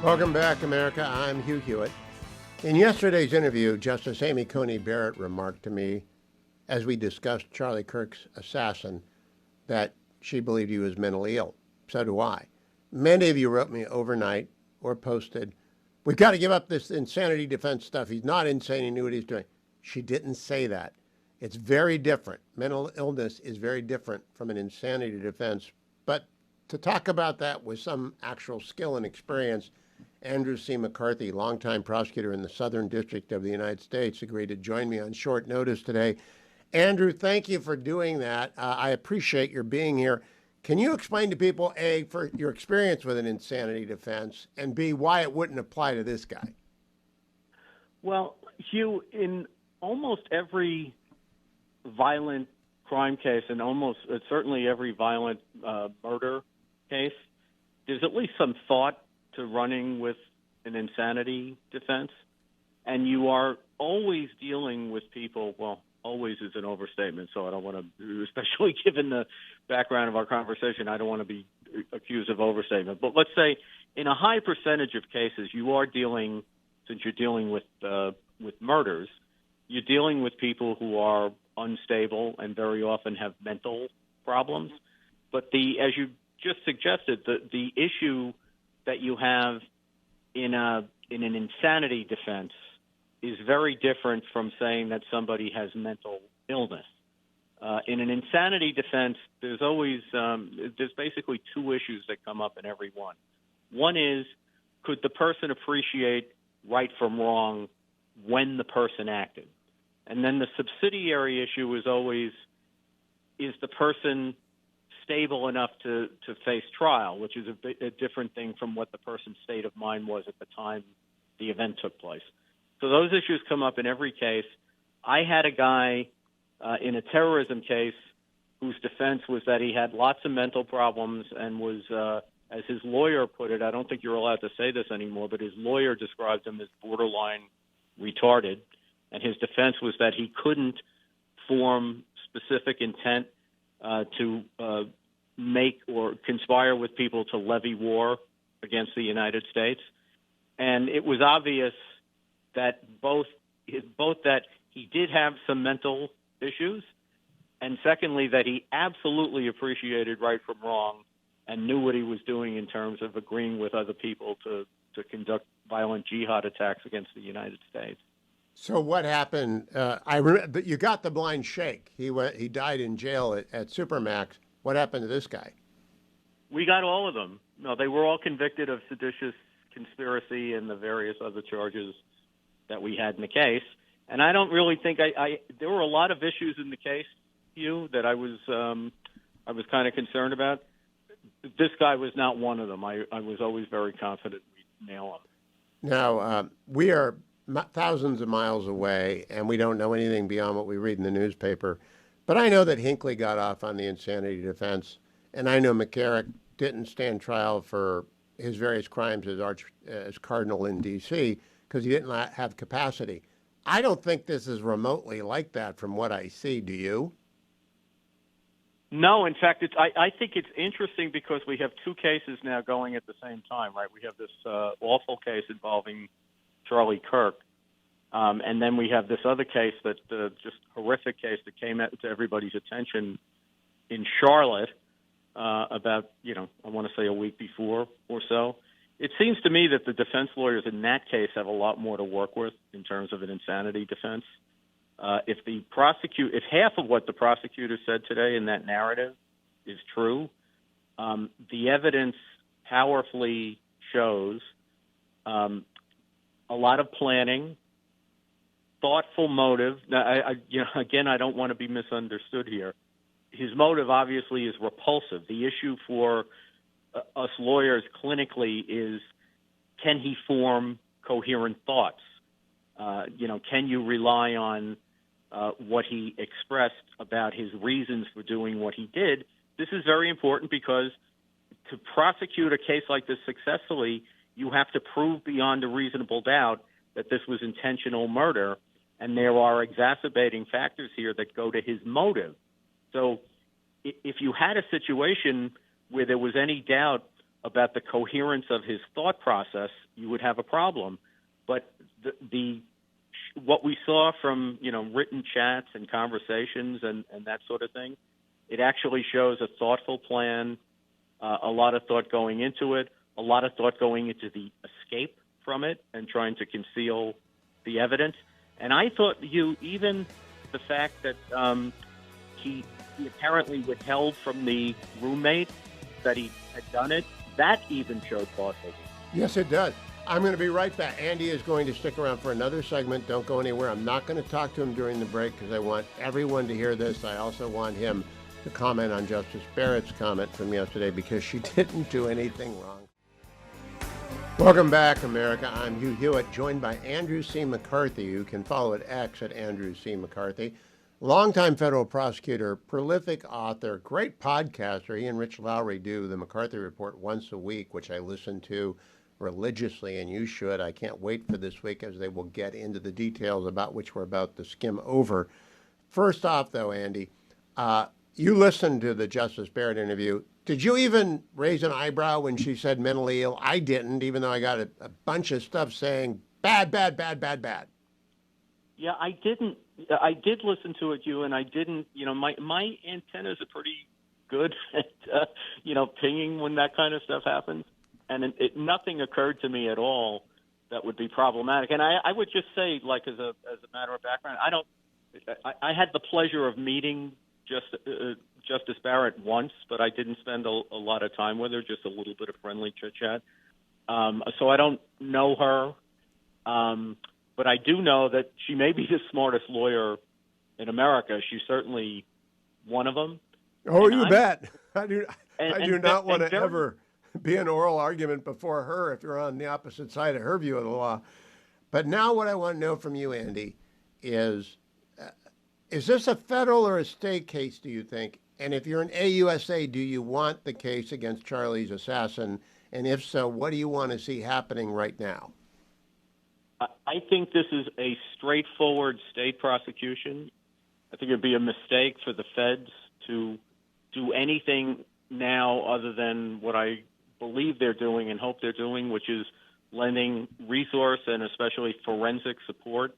Welcome back, America. I'm Hugh Hewitt. In yesterday's interview, Justice Amy Coney Barrett remarked to me, as we discussed Charlie Kirk's assassin, that she believed he was mentally ill. So do I. Many of you wrote me overnight or posted, "We've got to give up this insanity defense stuff. He's not insane. He knew what he was doing." She didn't say that. It's very different. Mental illness is very different from an insanity defense. But to talk about that with some actual skill and experience, Andrew C. McCarthy, longtime prosecutor in the Southern District of the United States, agreed to join me on short notice today. Andrew, thank you for doing that. I appreciate your being here. Can you explain to people, A, for your experience with an insanity defense, and B, why it wouldn't apply to this guy? Well, Hugh, in almost every violent crime case and certainly every violent murder case, there's at least some thought to running with an insanity defense. And you are always dealing with people, well, always is an overstatement, so I don't want to, especially given the background of our conversation, I don't want to be accused of overstatement. But let's say in a high percentage of cases, you are dealing, since you're dealing with murders, you're dealing with people who are unstable and very often have mental problems. But as you just suggested, the issue that you have in an insanity defense is very different from saying that somebody has mental illness. In an insanity defense, there's basically two issues that come up in every one. One is, could the person appreciate right from wrong when the person acted? And then the subsidiary issue is always, is the person stable enough to face trial, which is a different thing from what the person's state of mind was at the time the event took place. So those issues come up in every case. I had a guy in a terrorism case whose defense was that he had lots of mental problems and was, as his lawyer put it, I don't think you're allowed to say this anymore, but his lawyer described him as borderline retarded. And his defense was that he couldn't form specific intent to make or conspire with people to levy war against the United States. And it was obvious that both that he did have some mental issues, and secondly, that he absolutely appreciated right from wrong and knew what he was doing in terms of agreeing with other people to conduct violent jihad attacks against the United States. So what happened? I remember you got the blind shake. He died in jail at Supermax. What happened to this guy? We got all of them. No, they were all convicted of seditious conspiracy and the various other charges that we had in the case. And I don't really think there were a lot of issues in the case, Hugh, that I was kind of concerned about. This guy was not one of them. I was always very confident we'd nail him. Now, we are thousands of miles away, and we don't know anything beyond what we read in the newspaper. But I know that Hinckley got off on the insanity defense, and I know McCarrick didn't stand trial for his various crimes as cardinal in D.C. because he didn't have capacity. I don't think this is remotely like that from what I see. Do you? No, in fact, I think it's interesting because we have two cases now going at the same time, right? We have this awful case involving Charlie Kirk, and then we have this other case that just horrific case that came to everybody's attention in Charlotte about, I want to say a week before or so. It seems to me that the defense lawyers in that case have a lot more to work with in terms of an insanity defense. If half of what the prosecutor said today in that narrative is true, the evidence powerfully shows a lot of planning, thoughtful motive. Now, again, I don't want to be misunderstood here. His motive obviously is repulsive. The issue for us lawyers clinically is, can he form coherent thoughts? Can you rely on what he expressed about his reasons for doing what he did? This is very important because to prosecute a case like this successfully, you have to prove beyond a reasonable doubt that this was intentional murder, and there are exacerbating factors here that go to his motive. So if you had a situation where there was any doubt about the coherence of his thought process, you would have a problem. But what we saw from, written chats and conversations and that sort of thing, it actually shows a thoughtful plan, a lot of thought going into it, a lot of thought going into the escape from it and trying to conceal the evidence. And I thought even the fact that he apparently withheld from the roommate that he had done it, that even showed thoughtfulness. Yes, it does. I'm going to be right back. Andy is going to stick around for another segment. Don't go anywhere. I'm not going to talk to him during the break because I want everyone to hear this. I also want him to comment on Justice Barrett's comment from yesterday because she didn't do anything wrong. Welcome back, America. I'm Hugh Hewitt, joined by Andrew C. McCarthy. You can follow at X at Andrew C. McCarthy. Longtime federal prosecutor, prolific author, great podcaster. He and Rich Lowry do the McCarthy Report once a week, which I listen to religiously, and you should. I can't wait for this week as they will get into the details about which we're about to skim over. First off, though, Andy, you listened to the Justice Barrett interview. Did you even raise an eyebrow when she said mentally ill? I didn't, even though I got a bunch of stuff saying bad, bad, bad, bad, bad. Yeah, I didn't. I did listen to it, Hugh, and I didn't. My antennas are pretty good at pinging when that kind of stuff happens, and nothing occurred to me at all that would be problematic. And I would just say, like as a matter of background, I had the pleasure of meeting Justice Barrett once, but I didn't spend a lot of time with her, just a little bit of friendly chit chat. So I don't know her. But I do know that she may be the smartest lawyer in America. She's certainly one of them. Oh, and you bet. I do not want to ever be an oral argument before her if you're on the opposite side of her view of the law. But now what I want to know from you, Andy, is this a federal or a state case, do you think? And if you're an AUSA, do you want the case against Charlie's assassin? And if so, what do you want to see happening right now? I think this is a straightforward state prosecution. I think it would be a mistake for the feds to do anything now other than what I believe they're doing and hope they're doing, which is lending resource and especially forensic support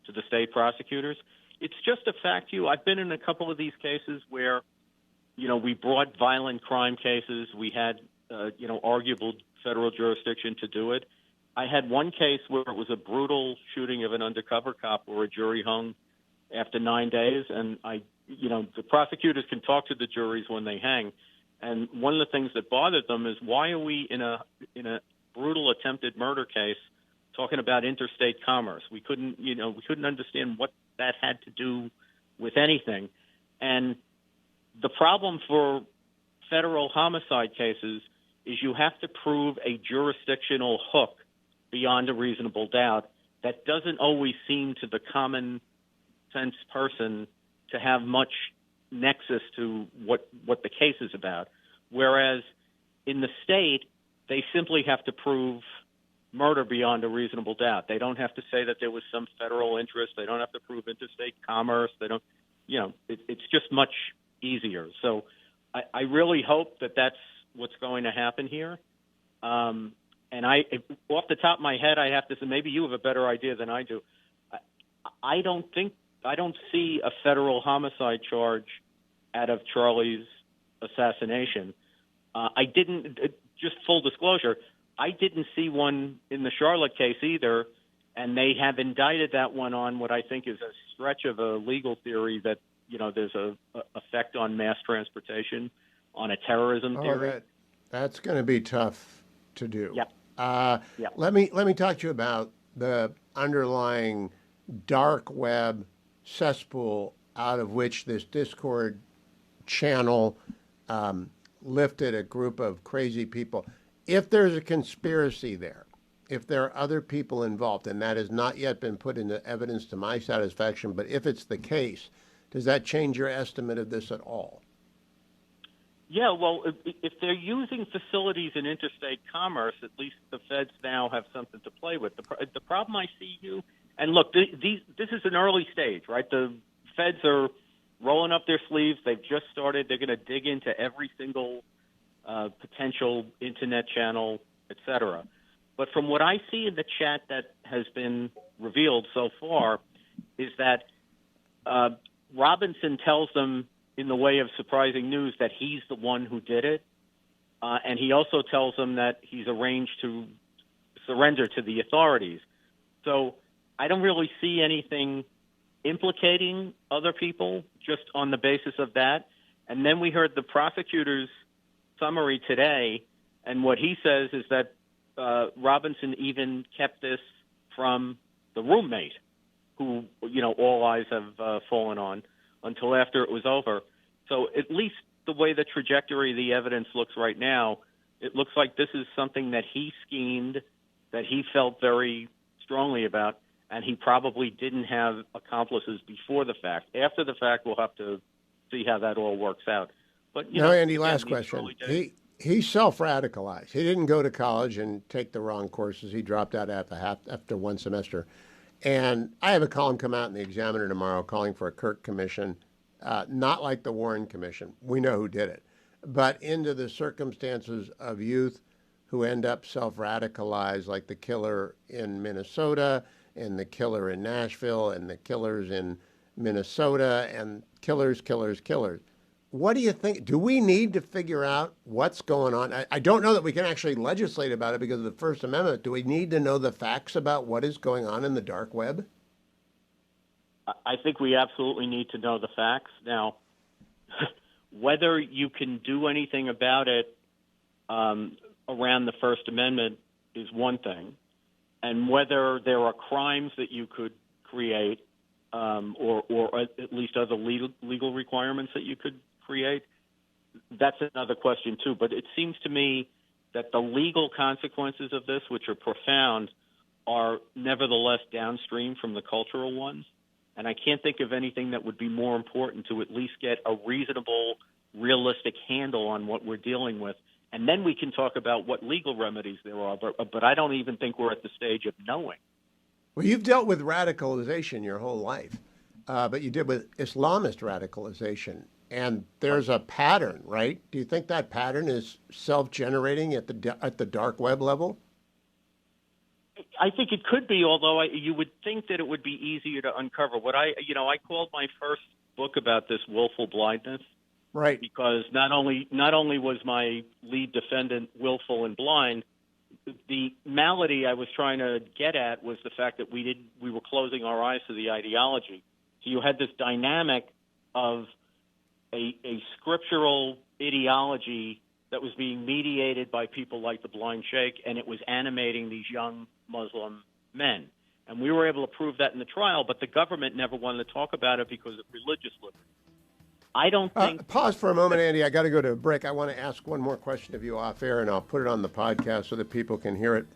to the state prosecutors. It's just a fact, Hugh. I've been in a couple of these cases where, we brought violent crime cases. We had, arguable federal jurisdiction to do it. I had one case where it was a brutal shooting of an undercover cop where a jury hung after 9 days. And the prosecutors can talk to the juries when they hang. And one of the things that bothered them is why are we in a brutal attempted murder case talking about interstate commerce? We couldn't understand what that had to do with anything. And the problem for federal homicide cases is you have to prove a jurisdictional hook beyond a reasonable doubt. That doesn't always seem to the common sense person to have much nexus to what the case is about. Whereas in the state, they simply have to prove murder beyond a reasonable doubt. They don't have to say that there was some federal interest. They don't have to prove interstate commerce. They don't, it's just much easier. So I really hope that that's what's going to happen here. And off the top of my head, I have to say, maybe you have a better idea than I do. I don't see a federal homicide charge out of Charlie's assassination. Just full disclosure, I didn't see one in the Charlotte case either, and they have indicted that one on what I think is a stretch of a legal theory that, there's a effect on mass transportation on a terrorism theory. That's going to be tough to do. Yep. Yep. Let me talk to you about the underlying dark web cesspool out of which this Discord channel lifted a group of crazy people. If there's a conspiracy there, if there are other people involved, and that has not yet been put into evidence to my satisfaction, but if it's the case, does that change your estimate of this at all? Yeah, well, if they're using facilities in interstate commerce, at least the feds now have something to play with. The problem I see, Hugh, and look, this is an early stage, right? The feds are rolling up their sleeves. They've just started. They're going to dig into every single potential internet channel, etc. But from what I see in the chat that has been revealed so far is that Robinson tells them in the way of surprising news that he's the one who did it. And he also tells them that he's arranged to surrender to the authorities. So I don't really see anything implicating other people just on the basis of that. And then we heard the prosecutor's summary today, and what he says is that Robinson even kept this from the roommate, who, all eyes have fallen on until after it was over. So at least the way the trajectory of the evidence looks right now, it looks like this is something that he schemed, that he felt very strongly about, and he probably didn't have accomplices before the fact. After the fact, we'll have to see how that all works out. But Andy, last question. He self-radicalized. He didn't go to college and take the wrong courses. He dropped out after one semester. And I have a column come out in the Examiner tomorrow calling for a Kirk Commission, not like the Warren Commission. We know who did it. But into the circumstances of youth who end up self-radicalized, like the killer in Minnesota and the killer in Nashville and the killers in Minnesota and killers. What do you think? Do we need to figure out what's going on? I don't know that we can actually legislate about it because of the First Amendment. Do we need to know the facts about what is going on in the dark web? I think we absolutely need to know the facts. Now, whether you can do anything about it around the First Amendment is one thing, and whether there are crimes that you could create or at least other legal requirements that you could create, that's another question too. But it seems to me that the legal consequences of this, which are profound, are nevertheless downstream from the cultural ones. And I can't think of anything that would be more important to at least get a reasonable, realistic handle on what we're dealing with. And then we can talk about what legal remedies there are. But I don't even think we're at the stage of knowing. Well, you've dealt with radicalization your whole life, but you did with Islamist radicalization. And there's a pattern, right? Do you think that pattern is self-generating at the dark web level? I think it could be, although you would think that it would be easier to uncover. I called my first book about this willful blindness, right? Because not only was my lead defendant willful and blind, the malady I was trying to get at was the fact that we were closing our eyes to the ideology. So you had this dynamic of a scriptural ideology that was being mediated by people like the blind sheikh, and it was animating these young Muslim men. And we were able to prove that in the trial, but the government never wanted to talk about it because of religious liberty. I don't think... Pause for a moment, Andy. I got to go to a break. I want to ask one more question of you off air, and I'll put it on the podcast so that people can hear it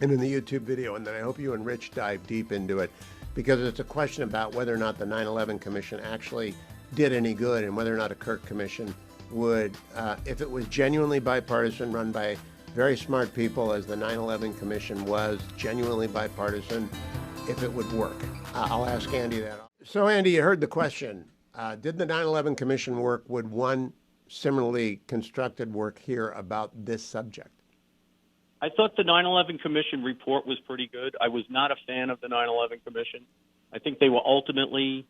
and in the YouTube video, and then I hope you and Rich dive deep into it, because it's a question about whether or not the 9/11 Commission actually did any good and whether or not a Kirk Commission would, if it was genuinely bipartisan, run by very smart people, as the 9/11 Commission was genuinely bipartisan, if it would work. I'll ask Andy that. So, Andy, you heard the question. Did the 9/11 Commission work? Would one similarly constructed work here about this subject? I thought the 9/11 Commission report was pretty good. I was not a fan of the 9/11 Commission. I think they were ultimately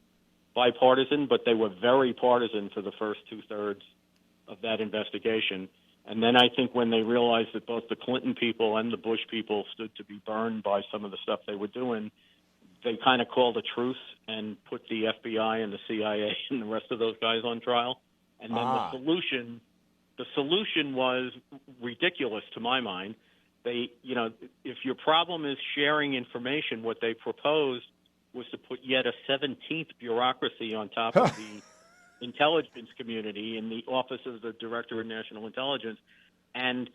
bipartisan, but they were very partisan for the first two-thirds of that investigation. And then I think when they realized that both the Clinton people and the Bush people stood to be burned by some of the stuff they were doing, they kind of called a truce and put the FBI and the CIA and the rest of those guys on trial. And then the solution was ridiculous to my mind. They, if your problem is sharing information, what they proposed was to put yet a 17th bureaucracy on top of the intelligence community in the Office of the Director of National Intelligence. And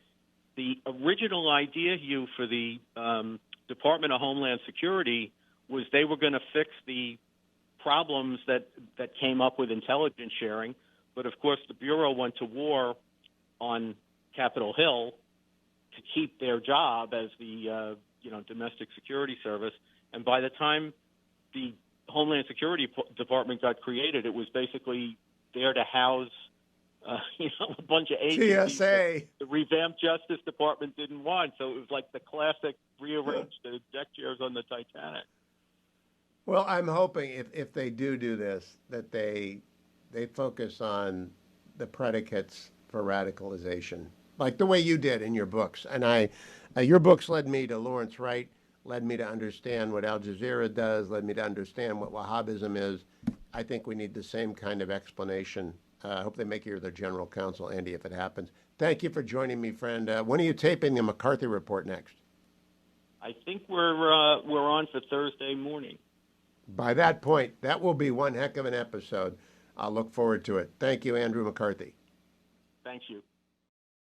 the original idea, Hugh, for the Department of Homeland Security was they were going to fix the problems that came up with intelligence sharing. But, of course, the Bureau went to war on Capitol Hill to keep their job as the domestic security service. And by the time the Homeland Security Department got created, it was basically there to house A bunch of agencies that TSA. the revamped Justice Department didn't want. So it was like the classic rearrange the deck chairs on the Titanic. Well, I'm hoping if they do this, that they focus on the predicates for radicalization, like the way you did in your books. And your books led me to Lawrence Wright, led me to understand what Al Jazeera does, led me to understand what Wahhabism is. I think we need the same kind of explanation. I hope they make you their general counsel, Andy, if it happens. Thank you for joining me, friend. When are you taping the McCarthy report next? I think we're on for Thursday morning. By that point, that will be one heck of an episode. I'll look forward to it. Thank you, Andrew McCarthy. Thanks, you.